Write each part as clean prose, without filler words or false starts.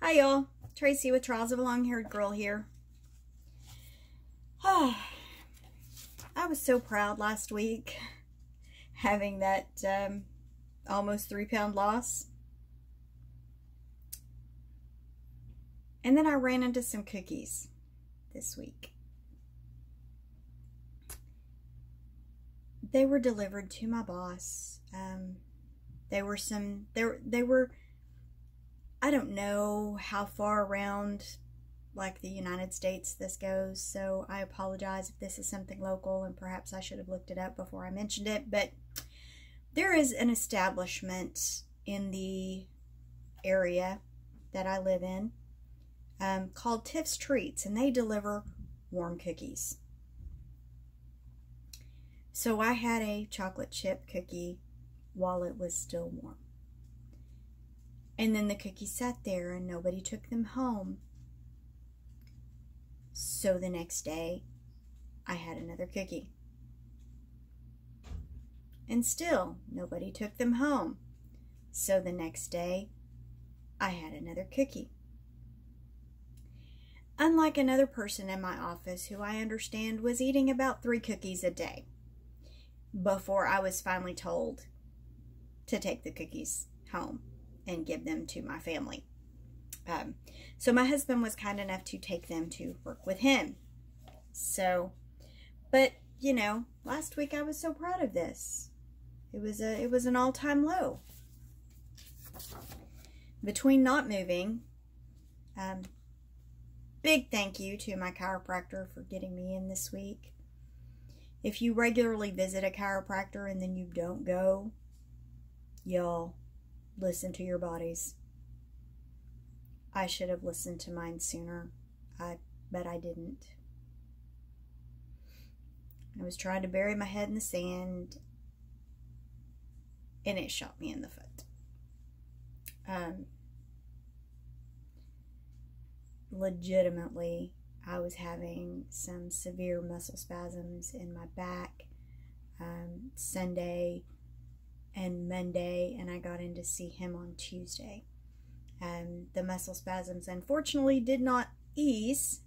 Hi y'all, Tracy with Trials of a Long-Haired Girl here. I was so proud last week having that almost 3-pound loss. And then I ran into some cookies this week. They were delivered to my boss. They were I don't know how far around like the United States this goes, so I apologize if this is something local and perhaps I should have looked it up before I mentioned it, but there is an establishment in the area that I live in called Tiff's Treats, and they deliver warm cookies. So I had a chocolate chip cookie while it was still warm. And then the cookies sat there and nobody took them home. So the next day, I had another cookie. And still, nobody took them home. So the next day, I had another cookie. Unlike another person in my office who I understand was eating about 3 cookies a day before I was finally told to take the cookies home and give them to my family. So my husband was kind enough to take them to work with him. So, but you know, last week I was so proud of this. It was an all-time low. Between not moving, big thank you to my chiropractor for getting me in this week. If you regularly visit a chiropractor and then you don't go, y'all, listen to your bodies. I should have listened to mine sooner, but I didn't. I was trying to bury my head in the sand, and it shot me in the foot. Legitimately, I was having some severe muscle spasms in my back Sunday and Monday, and I got in to see him on Tuesday. The muscle spasms unfortunately did not ease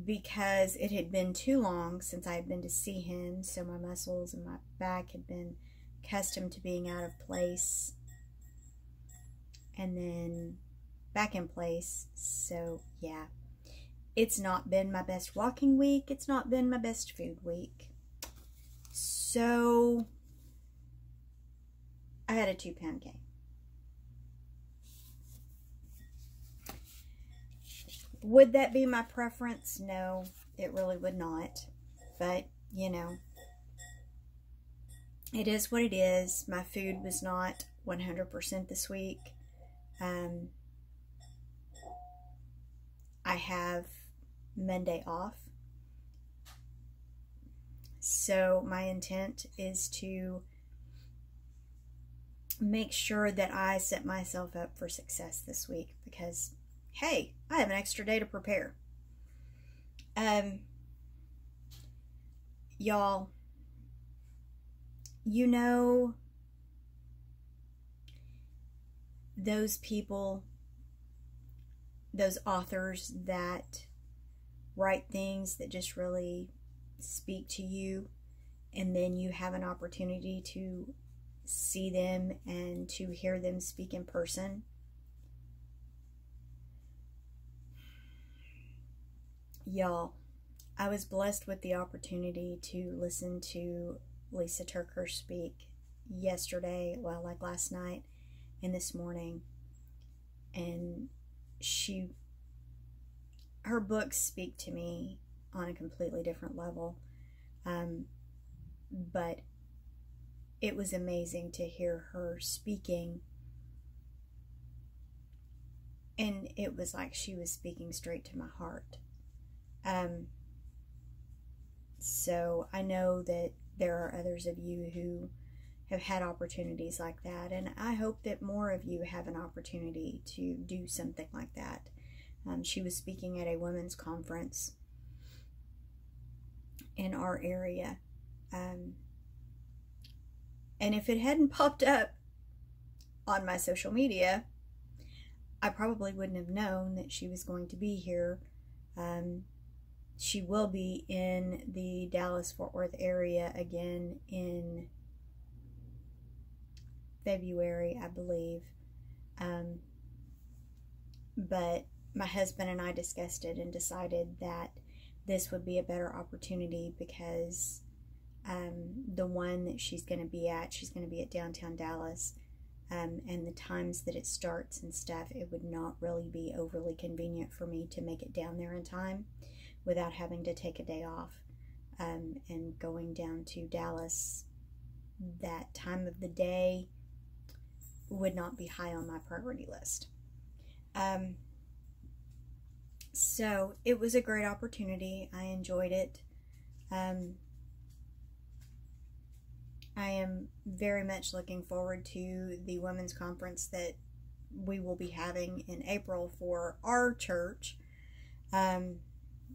because it had been too long since I had been to see him, so my muscles and my back had been accustomed to being out of place and then back in place. So yeah, it's not been my best walking week, it's not been my best food week. So I had a 2-pound gain. Would that be my preference? No, it really would not. But, you know, it is what it is. My food was not 100% this week. I have Monday off. So my intent is to make sure that I set myself up for success this week because, hey, I have an extra day to prepare. Y'all, you know, those people, those authors that write things that just really speak to you, and then you have an opportunity to see them and to hear them speak in person. Y'all, I was blessed with the opportunity to listen to Lisa Turker speak yesterday, well, like last night and this morning, and her books speak to me on a completely different level, but it was amazing to hear her speaking, and it was like she was speaking straight to my heart. So I know that there are others of you who have had opportunities like that, and I hope that more of you have an opportunity to do something like that. She was speaking at a women's conference in our area, and if it hadn't popped up on my social media, I probably wouldn't have known that she was going to be here. She will be in the Dallas-Fort Worth area again in February, I believe. But my husband and I discussed it and decided that this would be a better opportunity because the one that she's going to be at downtown Dallas, and the times that it starts and stuff, it would not really be overly convenient for me to make it down there in time without having to take a day off, and going down to Dallas that time of the day would not be high on my priority list. So it was a great opportunity. I enjoyed it. I am very much looking forward to the women's conference that we will be having in April for our church, or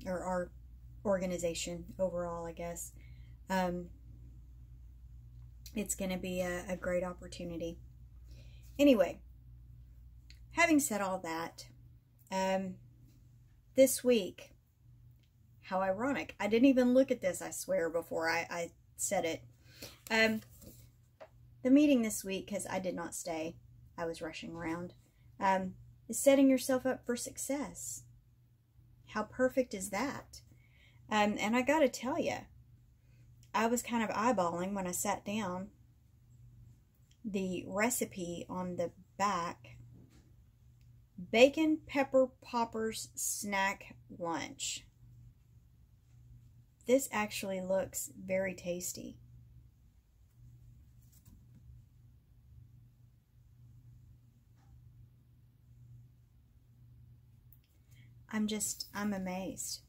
our organization overall, I guess. It's going to be a great opportunity. Anyway, having said all that, this week, how ironic. I didn't even look at this, I swear, before I said it. The meeting this week, because I did not stay, I was rushing around, is setting yourself up for success. How perfect is that? And I gotta tell you, I was kind of eyeballing when I sat down the recipe on the back. Bacon pepper poppers snack lunch. This actually looks very tasty. I'm amazed.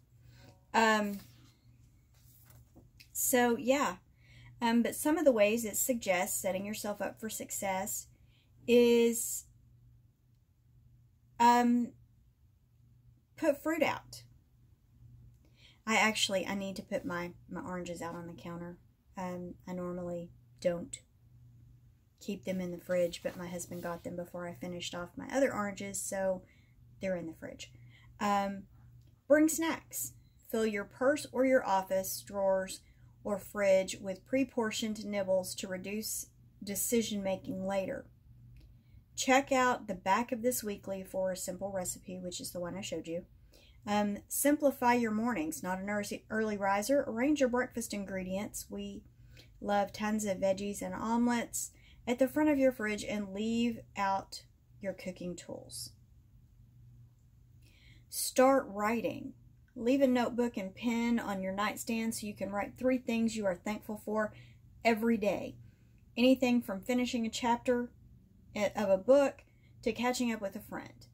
So yeah, but some of the ways it suggests setting yourself up for success is put fruit out. I need to put my oranges out on the counter. I normally don't keep them in the fridge, but my husband got them before I finished off my other oranges, so they're in the fridge. Bring snacks. Fill your purse or your office drawers or fridge with pre-portioned nibbles to reduce decision-making later. Check out the back of this weekly for a simple recipe, which is the one I showed you. Simplify your mornings. Not an early riser. Arrange your breakfast ingredients. We love tons of veggies and omelets at the front of your fridge, and leave out your cooking tools. Start writing. Leave a notebook and pen on your nightstand so you can write 3 things you are thankful for every day. Anything from finishing a chapter of a book to catching up with a friend.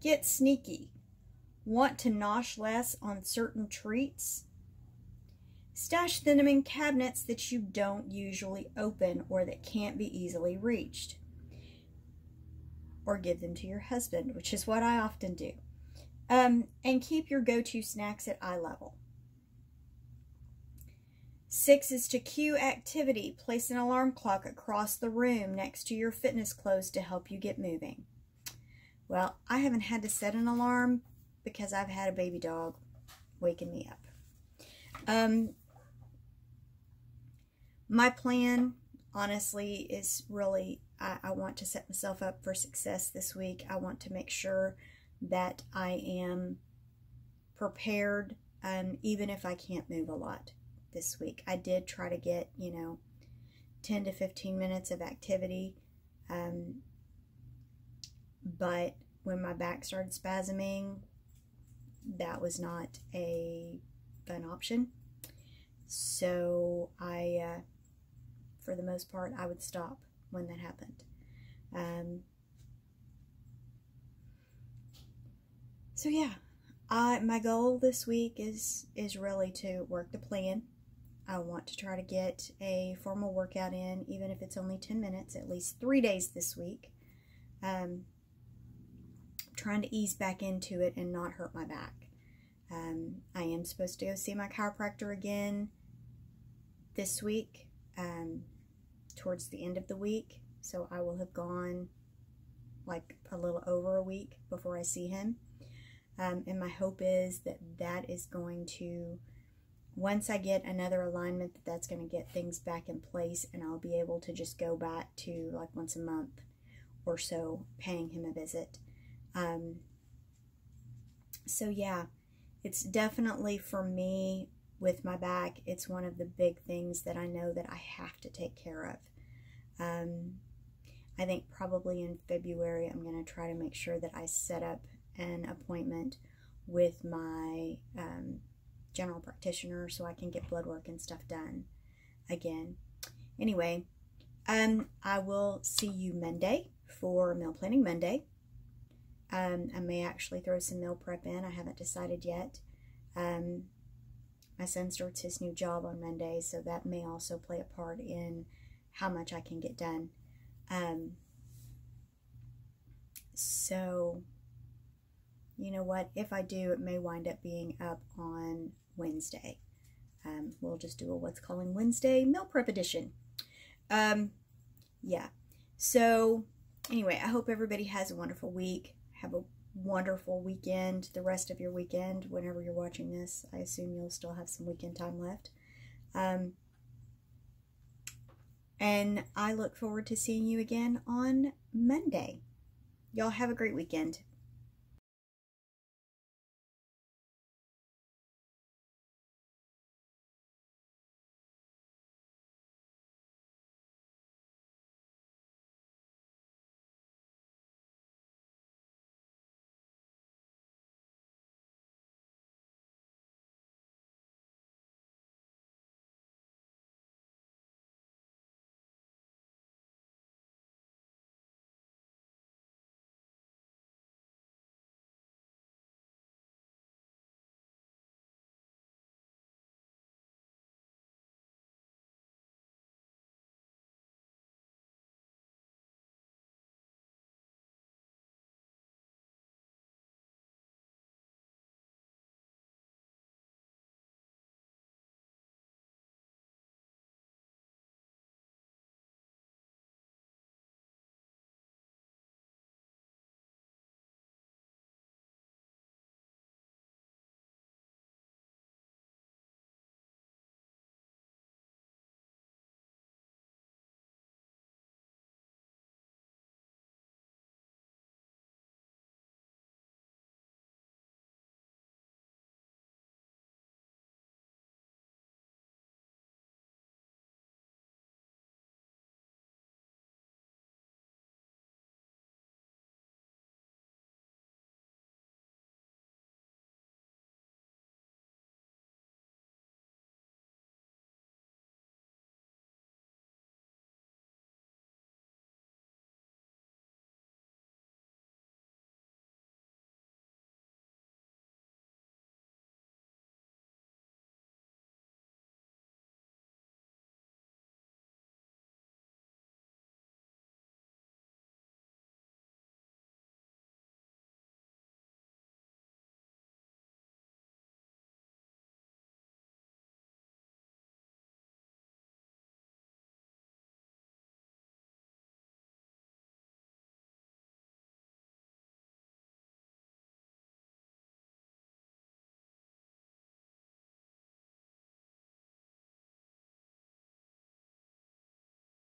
Get sneaky. Want to nosh less on certain treats? Stash them in cabinets that you don't usually open or that can't be easily reached. Or give them to your husband, which is what I often do. And keep your go-to snacks at eye level. 6 is to cue activity. Place an alarm clock across the room next to your fitness clothes to help you get moving. Well, I haven't had to set an alarm because I've had a baby dog waking me up. My plan, honestly, is really, I want to set myself up for success this week. I want to make sure that I am prepared, even if I can't move a lot this week. I did try to get, 10 to 15 minutes of activity, but when my back started spasming, that was not a fun option. So I, for the most part, I would stop when that happened. So yeah, my goal this week is really to work the plan. I want to try to get a formal workout in, even if it's only 10 minutes, at least 3 days this week. Trying to ease back into it and not hurt my back. I am supposed to go see my chiropractor again this week, towards the end of the week. So I will have gone like a little over a week before I see him. And my hope is that that is going to, once I get another alignment, that's going to get things back in place, and I'll be able to just go back to like once a month or so paying him a visit. So yeah, it's definitely, for me with my back, it's one of the big things that I know that I have to take care of. I think probably in February I'm going to try to make sure that I set up an appointment with my general practitioner so I can get blood work and stuff done again. Anyway, I will see you Monday for Meal Planning Monday. I may actually throw some meal prep in. I haven't decided yet. My son starts his new job on Monday, so that may also play a part in how much I can get done. So, you know what? If I do, it may wind up being up on Wednesday. We'll just do a what's calling Wednesday meal prep edition. Yeah. So, anyway, I hope everybody has a wonderful week. Have a wonderful weekend, the rest of your weekend, whenever you're watching this. I assume you'll still have some weekend time left. And I look forward to seeing you again on Monday. Y'all have a great weekend.